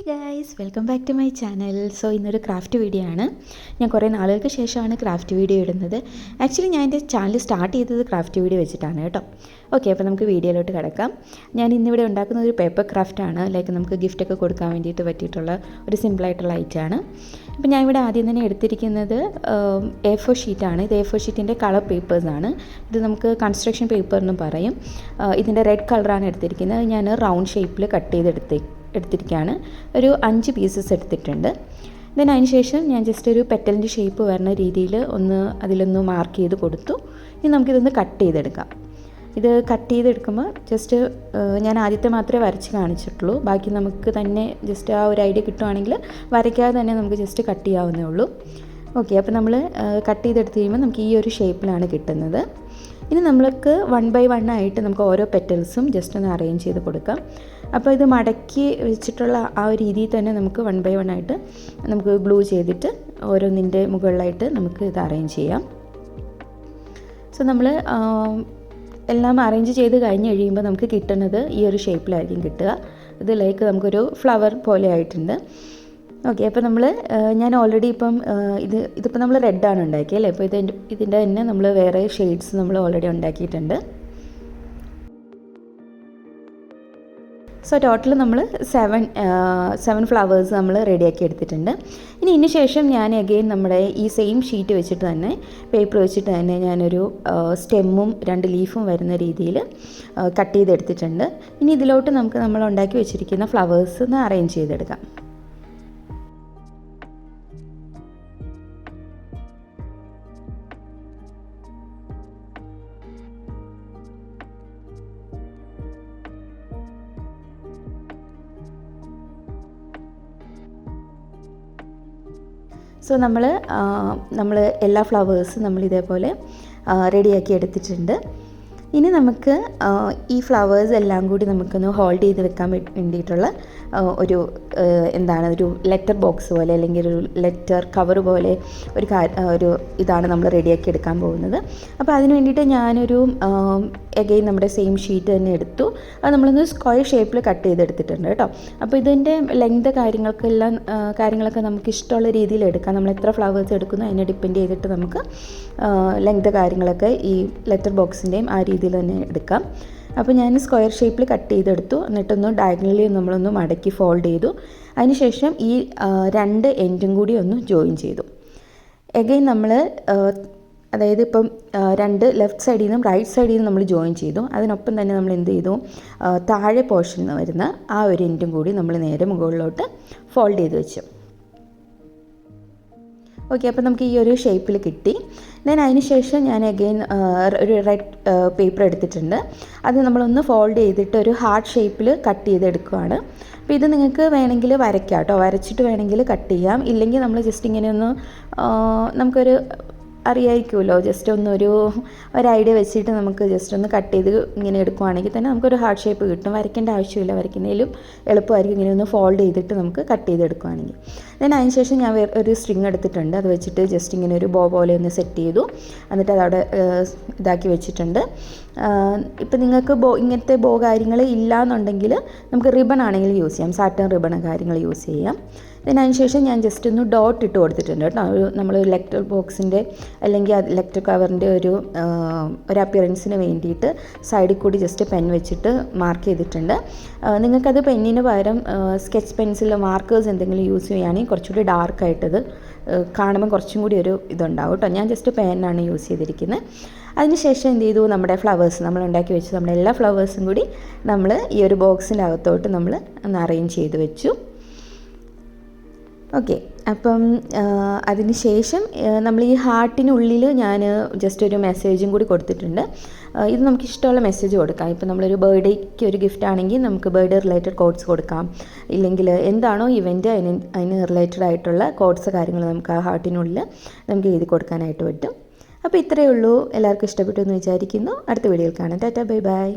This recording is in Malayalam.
Guys, welcome back to my channel. So ഇന്നൊരു ക്രാഫ്റ്റ് വീഡിയോ ആണ്. ഞാൻ കുറേ നാളുകൾക്ക് ശേഷമാണ് ക്രാഫ്റ്റ് വീഡിയോ ഇടുന്നത്. ആക്ച്വലി ഞാൻ എൻ്റെ ചാനൽ സ്റ്റാർട്ട് ചെയ്തത് ക്രാഫ്റ്റ് വീഡിയോ വെച്ചിട്ടാണ് കേട്ടോ. ഓക്കെ, അപ്പോൾ നമുക്ക് വീഡിയോയിലോട്ട് കിടക്കാം. ഞാൻ ഇന്നിവിടെ ഉണ്ടാക്കുന്ന ഒരു പേപ്പർ ക്രാഫ്റ്റാണ്. ലൈക്ക് നമുക്ക് ഗിഫ്റ്റൊക്കെ കൊടുക്കാൻ വേണ്ടിയിട്ട് പറ്റിയിട്ടുള്ള ഒരു സിമ്പിളായിട്ടുള്ള ഐറ്റമാണ്. അപ്പോൾ ഞാൻ ഇവിടെ ആദ്യം തന്നെ എടുത്തിരിക്കുന്നത് A4 ഷീറ്റാണ്. ഇത് A4 ഷീറ്റിൻ്റെ കളർ പേപ്പേഴ്സാണ്. ഇത് നമുക്ക് കൺസ്ട്രക്ഷൻ പേപ്പർ എന്നും പറയും. ഇതിൻ്റെ റെഡ് കളറാണ് എടുത്തിരിക്കുന്നത്. ഞാൻ റൗണ്ട് ഷേപ്പിൽ കട്ട് എടുത്തിരിക്കുകയാണ്. ഒരു 5 പീസസ് എടുത്തിട്ടുണ്ട്. ദെൻ അതിന് ശേഷം ഞാൻ ജസ്റ്റ് ഒരു പെറ്റലിൻ്റെ ഷേപ്പ് വരുന്ന രീതിയിൽ അതിലൊന്ന് മാർക്ക് ചെയ്ത് കൊടുത്തു. ഇനി നമുക്കിതൊന്ന് കട്ട് ചെയ്തെടുക്കാം. ഇത് കട്ട് ചെയ്തെടുക്കുമ്പോൾ ജസ്റ്റ് ഞാൻ ആദ്യത്തെ മാത്രമേ വരച്ച് കാണിച്ചിട്ടുള്ളൂ. ബാക്കി നമുക്ക് തന്നെ ജസ്റ്റ് ആ ഒരു ഐഡിയ കിട്ടുവാണെങ്കിൽ വരയ്ക്കാതെ തന്നെ നമുക്ക് ജസ്റ്റ് കട്ട് ചെയ്യാവുന്നേ ഉള്ളൂ. ഓക്കെ, അപ്പോൾ നമ്മൾ കട്ട് ചെയ്തെടുത്ത് കഴിയുമ്പോൾ നമുക്ക് ഈ ഒരു ഷേപ്പിലാണ് കിട്ടുന്നത്. ഇനി നമ്മൾക്ക് 1 by 1 ആയിട്ട് നമുക്ക് ഓരോ പെറ്റൽസും ജസ്റ്റ് ഒന്ന് അറേഞ്ച് ചെയ്ത് കൊടുക്കാം. അപ്പോൾ ഇത് മടക്കി വെച്ചിട്ടുള്ള ആ ഒരു രീതിയിൽ തന്നെ നമുക്ക് 1 by 1 ആയിട്ട് നമുക്ക് ഗ്ലൂ ചെയ്തിട്ട് ഓരോന്നിൻ്റെ മുകളിലായിട്ട് നമുക്ക് ഇത് അറേഞ്ച് ചെയ്യാം. സോ നമ്മൾ എല്ലാം അറേഞ്ച് ചെയ്ത് കഴിഞ്ഞ് കഴിയുമ്പോൾ നമുക്ക് കിട്ടുന്നത് ഈ ഒരു ഷേപ്പിലായിരിക്കും കിട്ടുക. ഇത് ലൈക്ക് നമുക്കൊരു ഫ്ലവർ പോലെ ആയിട്ടുണ്ട്. ഓക്കെ, അപ്പോൾ ഞാൻ ഓൾറെഡി ഇതിപ്പോൾ നമ്മൾ റെഡാണ് ഉണ്ടാക്കിയല്ലേ. അപ്പോൾ ഇതിൻ്റെ തന്നെ നമ്മൾ വേറെ ഷെയ്ഡ്സ് നമ്മൾ ഓൾറെഡി ഉണ്ടാക്കിയിട്ടുണ്ട്. സോ ടോട്ടൽ നമ്മൾ 7 ഫ്ലവേഴ്സ് നമ്മൾ റെഡിയാക്കി എടുത്തിട്ടുണ്ട്. ഇതിന് ശേഷം ഞാൻ അഗെയിൻ നമ്മുടെ ഈ സെയിം ഷീറ്റ് വെച്ചിട്ട് തന്നെ പേപ്പർ വെച്ചിട്ട് തന്നെ ഞാനൊരു സ്റ്റെമ്മും 2 ലീഫും വരുന്ന രീതിയിൽ കട്ട് ചെയ്തെടുത്തിട്ടുണ്ട്. ഇനി ഇതിലോട്ട് നമുക്ക് നമ്മൾ ഉണ്ടാക്കി വെച്ചിരിക്കുന്ന ഫ്ലവേഴ്സ് ഒന്ന് അറേഞ്ച് ചെയ്തെടുക്കാം. സോ നമ്മൾ എല്ലാ ഫ്ലവേഴ്സും നമ്മൾ ഇതേപോലെ റെഡിയാക്കി എടുത്തിട്ടുണ്ട്. ഇനി നമുക്ക് ഈ ഫ്ലവേഴ്സ് എല്ലാം കൂടി നമുക്കൊന്ന് ഹോൾഡ് ചെയ്ത് വെക്കാൻ വേണ്ടിയിട്ടുള്ള ഒരു ലെറ്റർ ബോക്സ് പോലെ അല്ലെങ്കിൽ ഒരു ലെറ്റർ കവർ പോലെ ഒരു ഇതാണ് നമ്മൾ റെഡിയാക്കി എടുക്കാൻ പോകുന്നത്. അപ്പോൾ അതിന് വേണ്ടിയിട്ട് ഞാനൊരു എഗെയിൻ നമ്മുടെ സെയിം ഷീറ്റ് തന്നെ എടുത്തു. അത് നമ്മളൊന്ന് സ്ക്വയർ ഷേപ്പിൽ കട്ട് ചെയ്തെടുത്തിട്ടുണ്ട് കേട്ടോ. അപ്പോൾ ഇതിൻ്റെ ലെങ്ത് കാര്യങ്ങളൊക്കെ നമുക്ക് ഇഷ്ടമുള്ള രീതിയിൽ എടുക്കാം. നമ്മൾ എത്ര ഫ്ലവേഴ്സ് എടുക്കുന്നു അതിനെ ഡിപ്പെൻഡ് ചെയ്തിട്ട് നമുക്ക് ലെങ്ത് കാര്യങ്ങളൊക്കെ ഈ ലെറ്റർ ബോക്സിൻ്റെയും ആ രീതിയിൽ തന്നെ എടുക്കാം. അപ്പോൾ ഞാൻ സ്ക്വയർ ഷേപ്പിൽ കട്ട് ചെയ്തെടുത്തു. എന്നിട്ടൊന്ന് ഡയഗണലി നമ്മളൊന്ന് മടക്കി ഫോൾഡ് ചെയ്തു. അതിനുശേഷം ഈ 2 എൻഡും കൂടി ഒന്ന് ജോയിൻ ചെയ്തു. എഗെയിൻ നമ്മൾ അതായത് ഇപ്പം 2 ലെഫ്റ്റ് സൈഡിൽ നിന്നും റൈറ്റ് സൈഡിൽ നിന്നും നമ്മൾ ജോയിൻ ചെയ്തു. അതിനൊപ്പം തന്നെ നമ്മൾ എന്ത് ചെയ്തു, താഴെ പോർഷനിൽ നിന്ന് വരുന്ന ആ ഒരു എൻഡും കൂടി നമ്മൾ നേരെ മുകളിലോട്ട് ഫോൾഡ് ചെയ്ത് വെച്ചു. ഓക്കെ, അപ്പോൾ നമുക്ക് ഈ ഒരു ഷേപ്പിൽ കിട്ടി. ദെൻ അതിന് ശേഷം ഞാൻ അഗെയിൻ ഒരു റെഡ് പേപ്പർ എടുത്തിട്ടുണ്ട്. അത് നമ്മളൊന്ന് ഫോൾഡ് ചെയ്തിട്ട് ഒരു ഹാർട്ട് ഷേപ്പിൽ കട്ട് ചെയ്തെടുക്കുകയാണ്. അപ്പോൾ ഇത് നിങ്ങൾക്ക് വേണമെങ്കിൽ വരയ്ക്കാം കേട്ടോ. വരച്ചിട്ട് വേണമെങ്കിൽ കട്ട് ചെയ്യാം. ഇല്ലെങ്കിൽ നമ്മൾ ജസ്റ്റ് ഇങ്ങനെ നമുക്കൊരു അറിയാമായിരിക്കുമല്ലോ, ജസ്റ്റ് ഒരു ഐഡിയ വെച്ചിട്ട് നമുക്ക് ജസ്റ്റ് ഒന്ന് കട്ട് ചെയ്ത് ഇങ്ങനെ എടുക്കുവാണെങ്കിൽ തന്നെ നമുക്കൊരു ഹാർട്ട് ഷേപ്പ് കിട്ടും. വരയ്ക്കേണ്ട ആവശ്യമില്ല, വരയ്ക്കുന്നതിലും എളുപ്പമായിരിക്കും ഇങ്ങനെ ഒന്ന് ഫോൾഡ് ചെയ്തിട്ട് നമുക്ക് കട്ട് ചെയ്തെടുക്കുകയാണെങ്കിൽ. ദെൻ അതിന് ശേഷം ഞാൻ ഒരു സ്ട്രിങ് എടുത്തിട്ടുണ്ട്. അത് വെച്ചിട്ട് ജസ്റ്റ് ഇങ്ങനെ ഒരു ബോ പോലെ ഒന്ന് സെറ്റ് ചെയ്തു. എന്നിട്ട് അതവിടെ ഇതാക്കി വെച്ചിട്ടുണ്ട്. ഇപ്പം നിങ്ങൾക്ക് ഇങ്ങനത്തെ ബോ കാര്യങ്ങൾ ഇല്ലയെന്നുണ്ടെങ്കിൽ നമുക്ക് റിബൺ ആണെങ്കിൽ യൂസ് ചെയ്യാം. സാറ്റൻ റിബൺ കാര്യങ്ങൾ യൂസ് ചെയ്യാം. അതിന് ശേഷം ഞാൻ ജസ്റ്റ് ഒന്ന് ഡോട്ട് ഇട്ട് കൊടുത്തിട്ടുണ്ട് കേട്ടോ. നമ്മൾ ലെറ്റർ ബോക്സിൻ്റെ അല്ലെങ്കിൽ ലെറ്റർ കവറിൻ്റെ ഒരു അപ്പിയറൻസിന് വേണ്ടിയിട്ട് സൈഡിൽ കൂടി ജസ്റ്റ് പെൻ വെച്ചിട്ട് മാർക്ക് ചെയ്തിട്ടുണ്ട്. നിങ്ങൾക്കത് പെന്നിന് പകരം സ്കെച്ച് പെൻസിൽ മാർക്കേഴ്സ് എന്തെങ്കിലും യൂസ് ചെയ്യുകയാണെങ്കിൽ കുറച്ചുകൂടി ഡാർക്കായിട്ടത് കാണുമ്പോൾ കുറച്ചും കൂടി ഒരു ഇതുണ്ടാവും കേട്ടോ. ഞാൻ ജസ്റ്റ് പെന്നാണ് യൂസ് ചെയ്തിരിക്കുന്നത്. അതിനുശേഷം എന്ത് ചെയ്തു, നമ്മുടെ ഫ്ലവേഴ്സ് നമ്മൾ ഉണ്ടാക്കി വെച്ചു. നമ്മുടെ എല്ലാ ഫ്ലവേഴ്സും കൂടി നമ്മൾ ഈ ഒരു ബോക്സിൻ്റെ അകത്തോട്ട് നമ്മൾ ഒന്ന് അറേഞ്ച് ചെയ്ത് വെച്ചു. ഓക്കെ, അപ്പം അതിന് ശേഷം നമ്മൾ ഈ ഹാർട്ടിനുള്ളിൽ ഞാൻ ജസ്റ്റ് ഒരു മെസ്സേജും കൂടി കൊടുത്തിട്ടുണ്ട്. ഇത് നമുക്ക് ഇഷ്ടമുള്ള മെസ്സേജ് കൊടുക്കാം. ഇപ്പോൾ നമ്മളൊരു ബർത്ത്ഡേക്ക് ഒരു ഗിഫ്റ്റ് ആണെങ്കിൽ നമുക്ക് ബർത്ത്ഡേ റിലേറ്റഡ് കോഡ്സ് കൊടുക്കാം. ഇല്ലെങ്കിൽ എന്താണോ ഇവൻറ്റ് അതിന് റിലേറ്റഡ് ആയിട്ടുള്ള കോഡ്സ് കാര്യങ്ങൾ നമുക്ക് ആ ഹാർട്ടിനുള്ളിൽ നമുക്ക് എഴുതി കൊടുക്കാനായിട്ട് പറ്റും. അപ്പോൾ ഇത്രയേ ഉള്ളൂ. എല്ലാവർക്കും ഇഷ്ടപ്പെട്ടു എന്ന് വിചാരിക്കുന്നു. അടുത്ത വീഡിയോയിൽ കാണാം. Tata, bye bye.